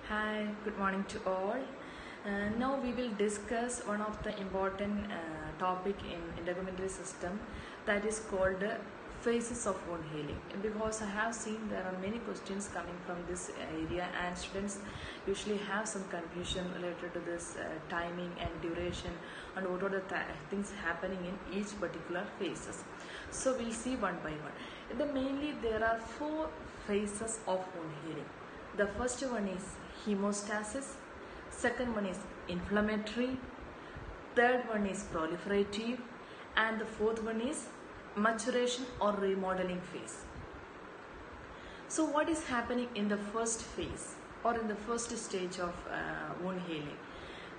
Hi, good morning to all. Now we will discuss one of the important topic in integumentary system, that is called phases of wound healing. Because I have seen there are many questions coming from this area, and students usually have some confusion related to this timing and duration and what are the things happening in each particular phases. So we'll see one by one. Mainly there are 4 phases of wound healing. The first one is hemostasis, second one is inflammatory, third one is proliferative, and the fourth one is maturation or remodeling phase. So what is happening in the first phase or in the first stage of wound healing?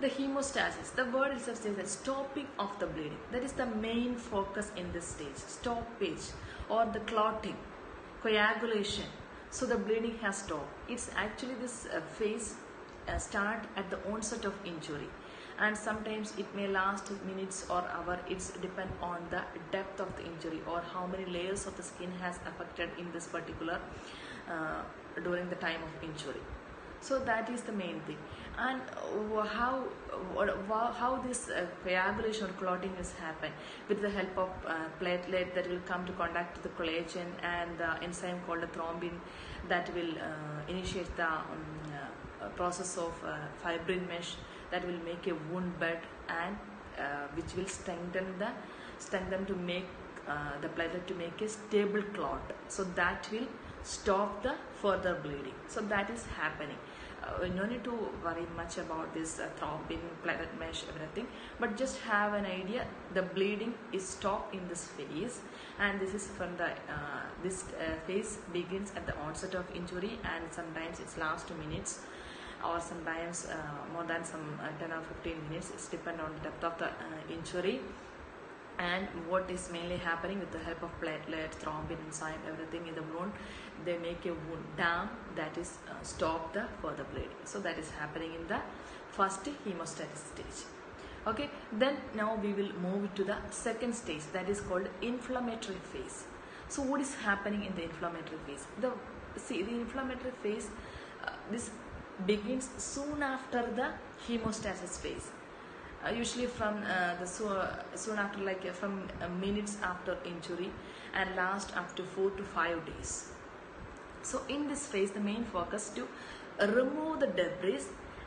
The hemostasis, the word itself says that stopping of the bleeding. That is the main focus in this stage, stoppage or the clotting, coagulation. So the bleeding has stopped. It's actually this phase start at the onset of injury, and sometimes it may last minutes or hour. It's depend on the depth of the injury or how many layers of the skin has affected in this particular during the time of injury. So that is the main thing. And how this coagulation or clotting is happen with the help of platelet that will come to contact to the collagen and the enzyme called the thrombin that will initiate the process of fibrin mesh that will make a wound bed and which will strengthen to make the platelet to make a stable clot. So that will stop the further bleeding. So that is happening. No need to worry much about this thrombin, platelet mesh, everything, but just have an idea. The bleeding is stopped in this phase, and this is from the this phase begins at the onset of injury, and sometimes it lasts 2 minutes or sometimes more than some 10 or 15 minutes. It's depend on the depth of the injury and what is mainly happening with the help of platelet, thrombin, enzyme, everything in the wound. They make a wound dam that is stop the further bleeding. So that is happening in the first hemostasis stage. Okay, then now we will move to the second stage, that is called inflammatory phase. So what is happening in the inflammatory phase? The inflammatory phase this begins soon after the hemostasis phase. Usually from soon after, like from minutes after injury, and last up to 4 to 5 days. So in this phase, the main focus to remove the debris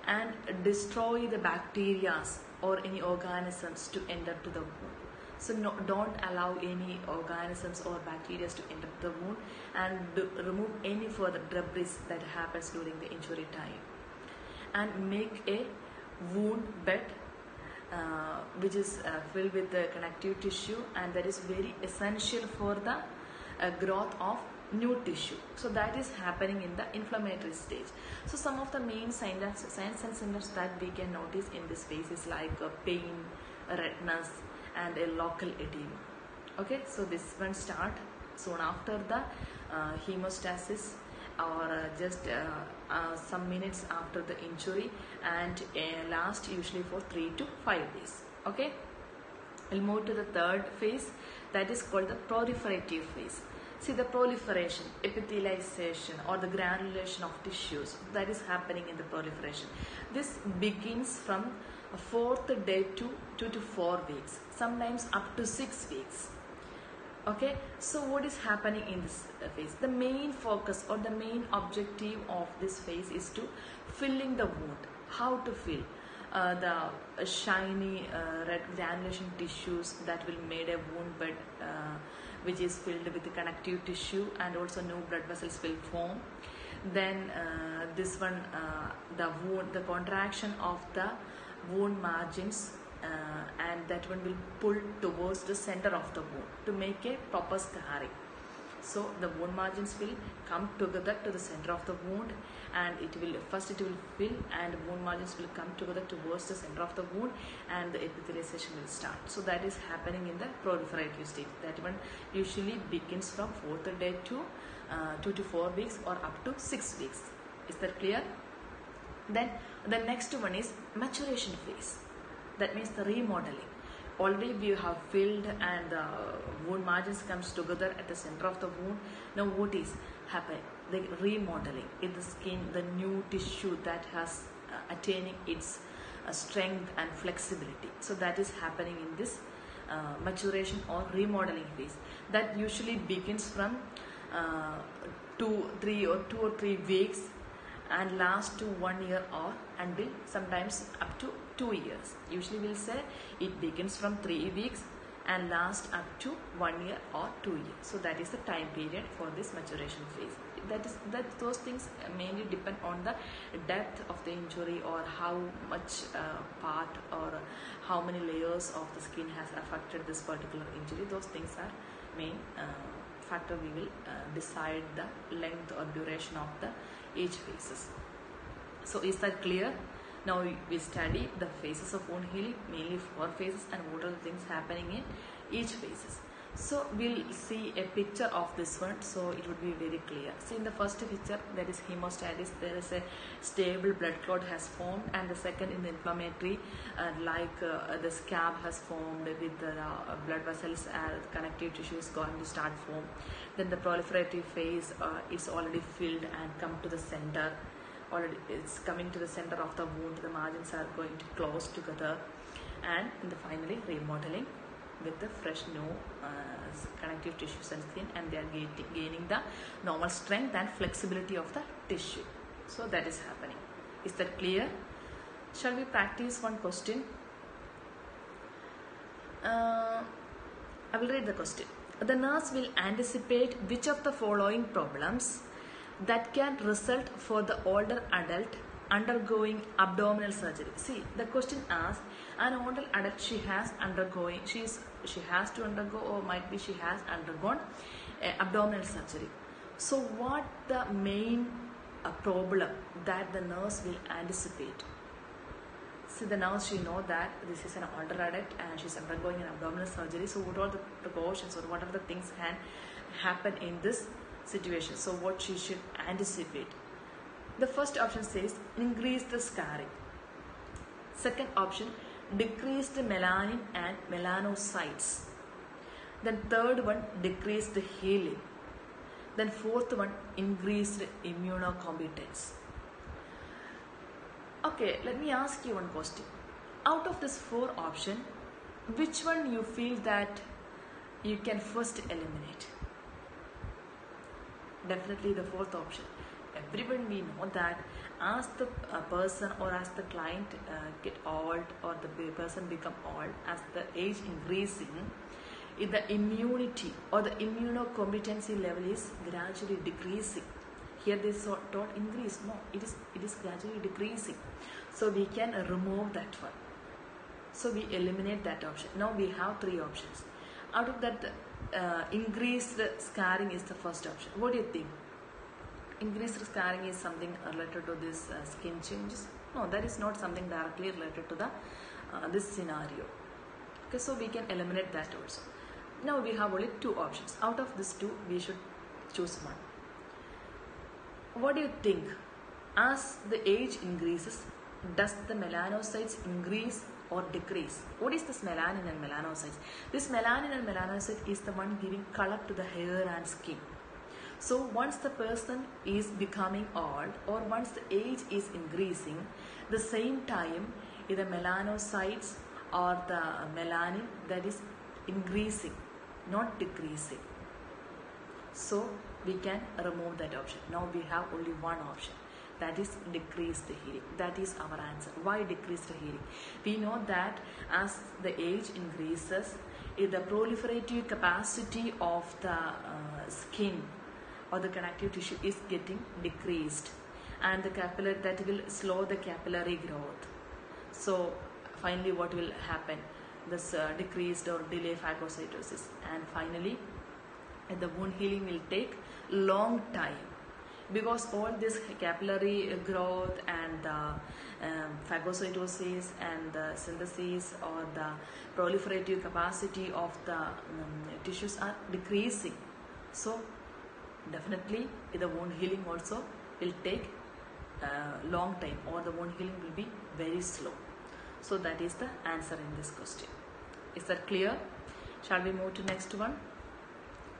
and destroy the bacteria or any organisms to enter to the wound. So don't allow any organisms or bacteria to enter the wound, and remove any further debris that happens during the injury time, and make a wound bed which is filled with the connective tissue, and that is very essential for the growth of new tissue. So that is happening in the inflammatory stage. So some of the main signs and symptoms that we can notice in this phase is like pain, redness, and a local edema. Okay, so this one start soon after the hemostasis, or just some minutes after the injury, and last usually for 3 to 5 days. Okay, we'll move to the third phase, that is called the proliferative phase. See, the proliferation, epithelialization, or the granulation of tissues that is happening in the proliferation. This begins from 4th day to 2 to 4 weeks, sometimes up to 6 weeks. Okay, so what is happening in this phase? The main focus or the main objective of this phase is to filling the wound. How to fill? The shiny red granulation tissues that will made a wound bed which is filled with the connective tissue, and also new blood vessels will form. Then this one, the contraction of the wound margins, and that one will pull towards the center of the wound to make a proper scarring. So the wound margins will come together to the center of the wound, and it will fill, and wound margins will come together towards the center of the wound, and the epithelialization will start. So that is happening in the proliferative stage. That one usually begins from 4th day to 2 to 4 weeks or up to 6 weeks. Is that clear? Then the next one is maturation phase. That means the remodeling. Already we have filled, and the wound margins comes together at the center of the wound. Now what is happen? the remodeling in the skin, the new tissue that has attaining its strength and flexibility. So that is happening in this maturation or remodeling phase. That usually begins from 2 or 3 weeks and lasts to 1 year or until sometimes up to 2 years. Usually we'll say it begins from 3 weeks and lasts up to 1 year or 2 years. So that is the time period for this maturation phase. Those things mainly depend on the depth of the injury or how much part or how many layers of the skin has affected this particular injury. Those things are main factor. We will decide the length or duration of the each phases. So is that clear? Now we study the phases of wound healing, mainly 4 phases, and what are the things happening in each phases. So we'll see a picture of this one, so it would be very clear. See, in the first picture, that is hemostasis, there is a stable blood clot has formed, and the second in the inflammatory, the scab has formed with the blood vessels and connective tissue is going to start form. Then the proliferative phase is already filled and come to the center. Already it's coming to the center of the wound, the margins are going to close together, and in the finally remodeling with the fresh new connective tissues and skin, and they are gaining the normal strength and flexibility of the tissue. So that is happening. Is that clear? Shall we practice one question? I will read the question. The nurse will anticipate which of the following problems that can result for the older adult undergoing abdominal surgery. See, the question asks, an older adult she has to undergo, or might be she has undergone abdominal surgery. So what the main problem that the nurse will anticipate? See, the nurse, she know that this is an older adult and she's undergoing an abdominal surgery. So what are the precautions or what are the things can happen in this situation? So what she should anticipate? The first option says increase the scarring. Second option, decrease the melanin and melanocytes. Then third one, decrease the healing. Then fourth one, increase the immunocompetence. Okay, let me ask you one question. Out of this 4 options, which one you feel that you can first eliminate? Definitely the 4th option. Everyone we know that as the person or as the client get old or the person become old, as the age increasing, the immunity or the immunocompetency level is gradually decreasing. Here they don't increase, no, it is gradually decreasing. So we can remove that one. So we eliminate that option. Now we have 3 options. Out of that, increased scarring is the first option. What do you think? Increased scarring is something related to this skin changes? No, that is not something directly related to the this scenario. Okay, so we can eliminate that also. Now we have only 2 options. Out of these 2, we should choose one. What do you think? As the age increases, does the melanocytes increase or decrease? What is this melanin and melanocytes? This melanin and melanocyte is the one giving color to the hair and skin. So once the person is becoming old or once the age is increasing, the same time the melanocytes or the melanin that is increasing, not decreasing. So we can remove that option. Now we have only one option, that is decrease the healing. That is our answer. Why decrease the healing? We know that as the age increases, the proliferative capacity of the skin or the connective tissue is getting decreased, and the capillary, that will slow the capillary growth. So finally what will happen? This decreased or delay phagocytosis, and finally the wound healing will take long time, because all this capillary growth and the phagocytosis and the synthesis or the proliferative capacity of the tissues are decreasing. So definitely the wound healing also will take long time, or the wound healing will be very slow. So that is the answer in this question. Is that clear? Shall we move to next one?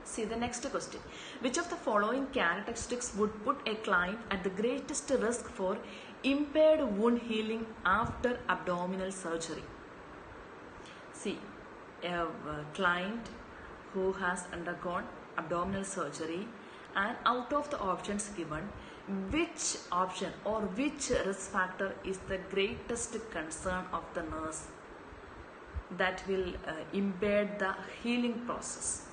See the next question. Which of the following characteristics would put a client at the greatest risk for impaired wound healing after abdominal surgery? See, a client who has undergone abdominal surgery, and out of the options given, which option or which risk factor is the greatest concern of the nurse that will impair the healing process?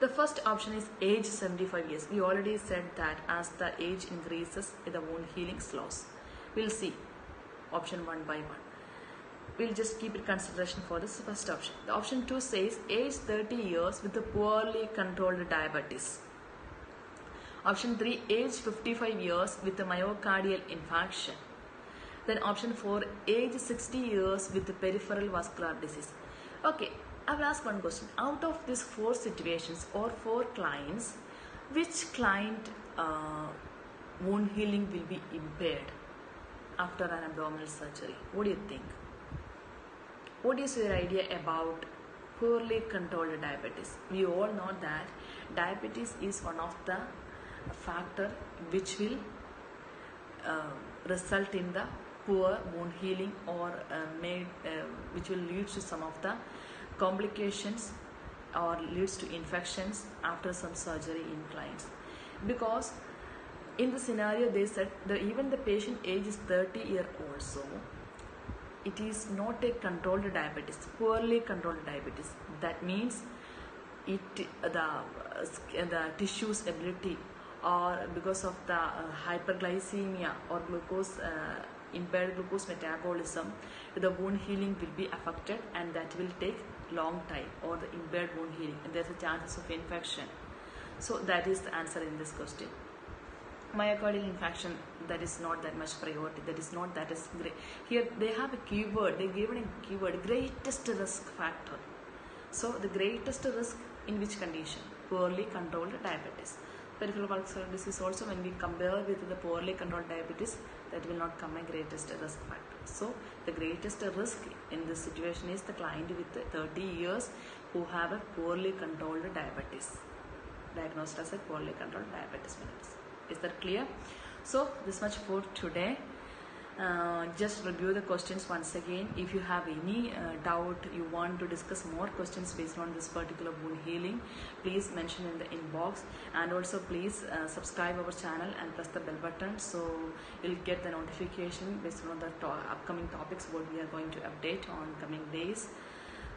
The first option is age 75 years. We already said that as the age increases, the wound healing slows. We'll see option one by one. We'll just keep it consideration for this first option. The option 2 says age 30 years with a poorly controlled diabetes. Option 3, age 55 years with a myocardial infarction. Then option 4, age 60 years with peripheral vascular disease. Okay, I will ask one question. Out of these 4 situations or 4 clients, which client wound healing will be impaired after an abdominal surgery? What do you think? What is your idea about poorly controlled diabetes? We all know that diabetes is one of the factor which will result in the poor wound healing or which will lead to some of the complications or leads to infections after some surgery in clients. Because in the scenario they said that even the patient age is 30 years old, so it is not a controlled diabetes, poorly controlled diabetes. That means the tissue's ability, or because of the hyperglycemia or impaired glucose metabolism, the wound healing will be affected, and that will take long time, or the impaired wound healing, and there's a chances of infection. So that is the answer in this question. Myocardial infarction, that is not that much priority, that is not that is great. Here they have a keyword, they given a keyword, greatest risk factor. So the greatest risk in which condition? Poorly controlled diabetes. Peripheral vascular disease also, when we compare with the poorly controlled diabetes, that will not come a greatest risk factor. So the greatest risk in this situation is the client with 30 years who have a poorly controlled diabetes, diagnosed as a poorly controlled diabetes mellitus. Is that clear? So this much for today. Just review the questions once again. If you have any doubt, you want to discuss more questions based on this particular wound healing, please mention in the inbox, and also please subscribe our channel and press the bell button, so you'll get the notification based on the upcoming topics what we are going to update on coming days.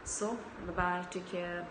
So bye bye, take care.